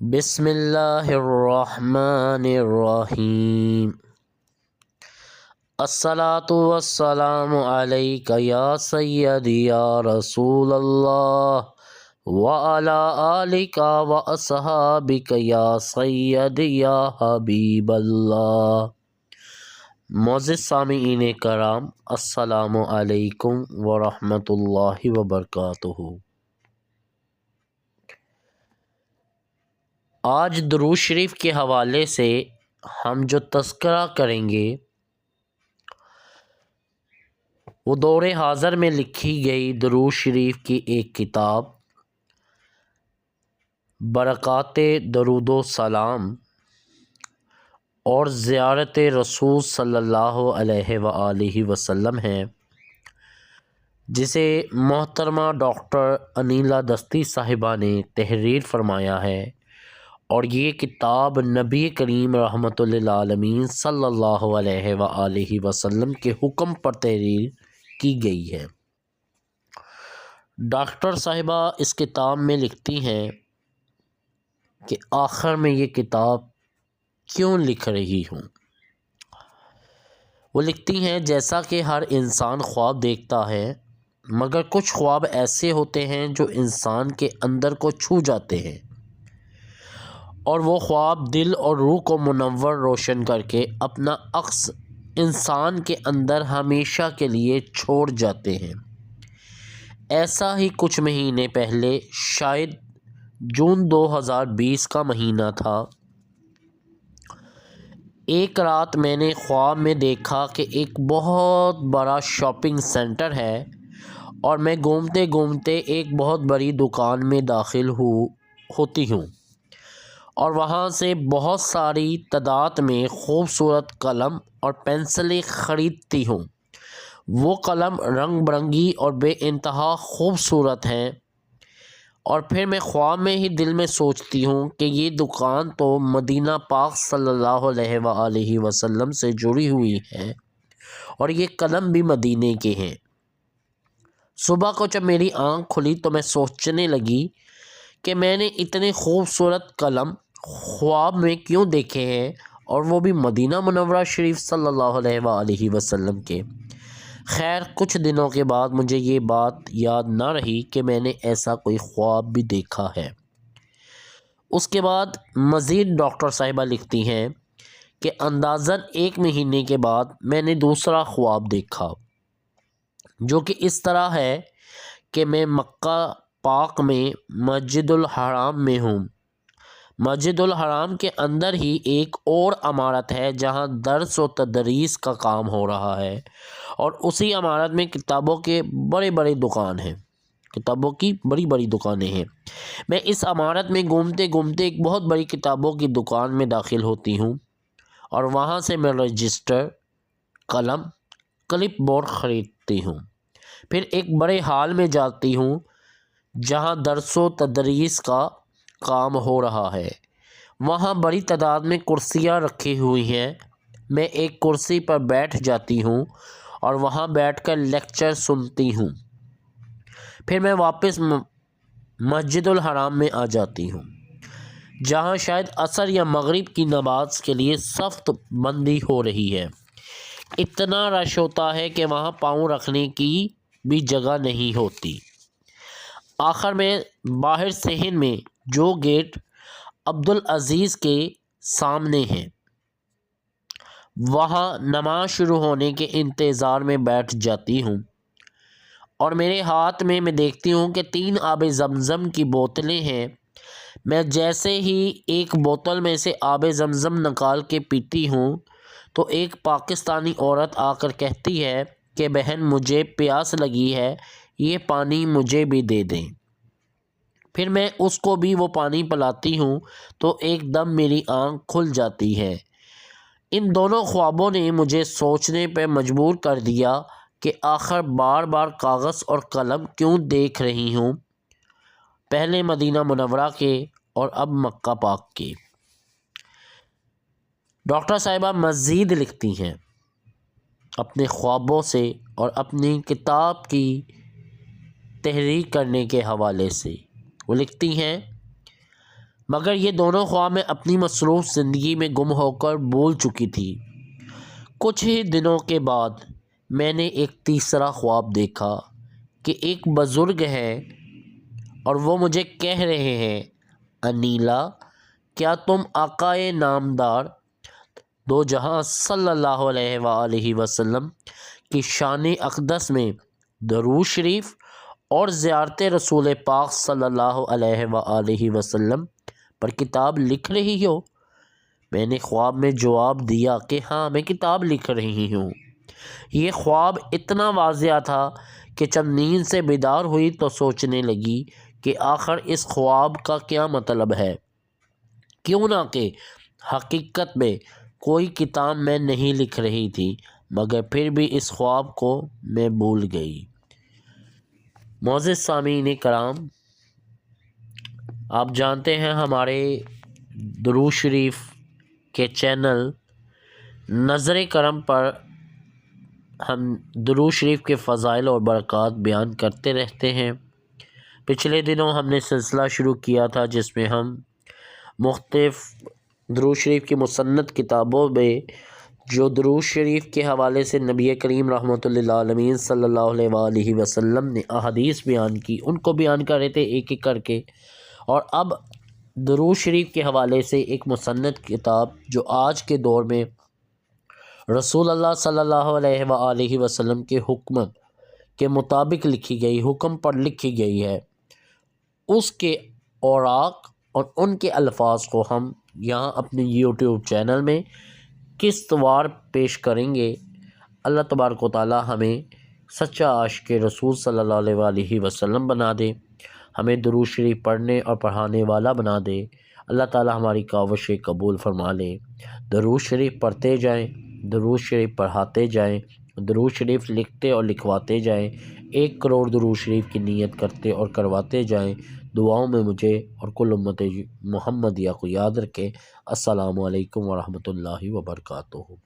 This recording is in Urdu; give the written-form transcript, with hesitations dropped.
بسم اللہ الرحمن الرحیم۔ الصلاۃ والسلام علیک یا سیدی یا رسول اللہ وعلی آلک واصحابک یا سیدی یا حبیب اللہ۔ معزز سامعین کرام، السلام علیکم ورحمۃ اللہ وبرکاتہ۔ آج درود شریف کے حوالے سے ہم جو تذکرہ کریں گے وہ دور حاضر میں لکھی گئی درود شریف کی ایک کتاب برکات درود و سلام اور زیارت رسول صلی اللہ علیہ وآلہ وسلم ہے، جسے محترمہ ڈاکٹر انیلا دستی صاحبہ نے تحریر فرمایا ہے، اور یہ کتاب نبی کریم رحمۃ للعالمین صلی اللہ علیہ وآلہ وسلم کے حکم پر تحریر کی گئی ہے۔ ڈاکٹر صاحبہ اس کتاب میں لکھتی ہیں کہ آخر میں یہ کتاب کیوں لکھ رہی ہوں۔ وہ لکھتی ہیں، جیسا کہ ہر انسان خواب دیکھتا ہے، مگر کچھ خواب ایسے ہوتے ہیں جو انسان کے اندر کو چھو جاتے ہیں، اور وہ خواب دل اور روح کو منور روشن کر کے اپنا عکس انسان کے اندر ہمیشہ کے لیے چھوڑ جاتے ہیں۔ ایسا ہی کچھ مہینے پہلے، شاید جون 2020 کا مہینہ تھا، ایک رات میں نے خواب میں دیکھا کہ ایک بہت بڑا شاپنگ سینٹر ہے، اور میں گھومتے گھومتے ایک بہت بڑی دکان میں داخل ہوتی ہوں، اور وہاں سے بہت ساری تعداد میں خوبصورت قلم اور پنسلیں خریدتی ہوں۔ وہ قلم رنگ برنگی اور بے انتہا خوبصورت ہیں، اور پھر میں خواب میں ہی دل میں سوچتی ہوں کہ یہ دکان تو مدینہ پاک صلی اللہ علیہ وآلہ وسلم سے جڑی ہوئی ہے، اور یہ قلم بھی مدینے کے ہیں۔ صبح کو جب میری آنکھ کھلی تو میں سوچنے لگی کہ میں نے اتنے خوبصورت قلم خواب میں کیوں دیکھے ہیں، اور وہ بھی مدینہ منورہ شریف صلی اللہ علیہ وآلہ وسلم کے۔ خیر، کچھ دنوں کے بعد مجھے یہ بات یاد نہ رہی کہ میں نے ایسا کوئی خواب بھی دیکھا ہے۔ اس کے بعد مزید ڈاکٹر صاحبہ لکھتی ہیں کہ اندازاً ایک مہینے کے بعد میں نے دوسرا خواب دیکھا، جو کہ اس طرح ہے کہ میں مکہ پاک میں مسجد الحرام میں ہوں۔ مسجد الحرام کے اندر ہی ایک اور عمارت ہے جہاں درس و تدریس کا کام ہو رہا ہے، اور اسی عمارت میں کتابوں کی بڑی بڑی دکانیں ہیں۔ میں اس عمارت میں گھومتے گھومتے ایک بہت بڑی کتابوں کی دکان میں داخل ہوتی ہوں، اور وہاں سے میں رجسٹر، قلم، کلپ بورڈ خریدتی ہوں۔ پھر ایک بڑے ہال میں جاتی ہوں جہاں درس و تدریس کا کام ہو رہا ہے۔ وہاں بڑی تعداد میں کرسیاں رکھی ہوئی ہیں۔ میں ایک کرسی پر بیٹھ جاتی ہوں اور وہاں بیٹھ کر لیکچر سنتی ہوں۔ پھر میں واپس مسجد الحرام میں آ جاتی ہوں، جہاں شاید عصر یا مغرب کی نماز کے لیے صف بندی ہو رہی ہے۔ اتنا رش ہوتا ہے کہ وہاں پاؤں رکھنے کی بھی جگہ نہیں ہوتی۔ آخر میں باہر صحن میں جو گیٹ عبدالعزیز کے سامنے ہے، وہاں نماز شروع ہونے کے انتظار میں بیٹھ جاتی ہوں، اور میرے ہاتھ میں دیکھتی ہوں کہ 3 آب زمزم کی بوتلیں ہیں۔ میں جیسے ہی ایک بوتل میں سے آب زمزم نکال کے پیتی ہوں تو ایک پاکستانی عورت آ کر کہتی ہے کہ بہن، مجھے پیاس لگی ہے، یہ پانی مجھے بھی دے دیں۔ پھر میں اس کو بھی وہ پانی پلاتی ہوں تو ایک دم میری آنکھ کھل جاتی ہے۔ ان دونوں خوابوں نے مجھے سوچنے پہ مجبور کر دیا کہ آخر بار بار کاغذ اور قلم کیوں دیکھ رہی ہوں، پہلے مدینہ منورہ کے اور اب مکہ پاک کے۔ ڈاکٹر صاحبہ مزید لکھتی ہیں اپنے خوابوں سے اور اپنی کتاب کی تحریر کرنے کے حوالے سے۔ وہ لکھتی ہیں، مگر یہ دونوں خواب میں اپنی مصروف زندگی میں گم ہو کر بھول چکی تھی۔ کچھ ہی دنوں کے بعد میں نے ایک تیسرا خواب دیکھا کہ ایک بزرگ ہے اور وہ مجھے کہہ رہے ہیں، انیلا، کیا تم آقائے نامدار دو جہاں صلی اللہ علیہ وآلہ وسلم کی شان اقدس میں درود شریف اور زیارت رسول پاک صلی اللہ علیہ وآلہ وسلم پر کتاب لکھ رہی ہو؟ میں نے خواب میں جواب دیا کہ ہاں، میں کتاب لکھ رہی ہوں۔ یہ خواب اتنا واضح تھا کہ چند نیند سے بیدار ہوئی تو سوچنے لگی کہ آخر اس خواب کا کیا مطلب ہے، کیوں نہ کہ حقیقت میں کوئی کتاب میں نہیں لکھ رہی تھی، مگر پھر بھی اس خواب کو میں بھول گئی۔ معزز سامعین کرام، آپ جانتے ہیں ہمارے درود شریف کے چینل نظر کرم پر ہم درود شریف کے فضائل اور برکات بیان کرتے رہتے ہیں۔ پچھلے دنوں ہم نے سلسلہ شروع کیا تھا جس میں ہم مختلف درود شریف کی مسند کتابوں میں جو درود شریف کے حوالے سے نبی کریم رحمۃ اللہ علیہ صلی اللہ علیہ وآلہ وسلم نے احادیث بیان کی، ان کو بیان کر رہے تھے ایک ایک کر کے۔ اور اب درود شریف کے حوالے سے ایک مسند کتاب جو آج کے دور میں رسول اللہ صلی اللہ علیہ وآلہ وسلم کے حکم کے مطابق لکھی گئی، حکم پر لکھی گئی ہے، اس کے اوراق اور ان کے الفاظ کو ہم یہاں اپنے یوٹیوب چینل میں قسط وار پیش کریں گے۔ اللہ تبارک و تعالی ہمیں سچا عاشق رسول صلی اللہ علیہ وآلہ وسلم بنا دے، ہمیں درود شریف پڑھنے اور پڑھانے والا بنا دے۔ اللہ تعالی ہماری کاوشیں قبول فرما لے۔ درود شریف پڑھتے جائیں، درود شریف پڑھاتے جائیں، درود شریف لکھتے اور لکھواتے جائیں، 1 کروڑ درود شریف کی نیت کرتے اور کرواتے جائیں۔ دعاؤں میں مجھے اور کل امت محمدیہ کو یاد رکھیں۔ السلام علیکم ورحمۃ اللہ وبرکاتہ۔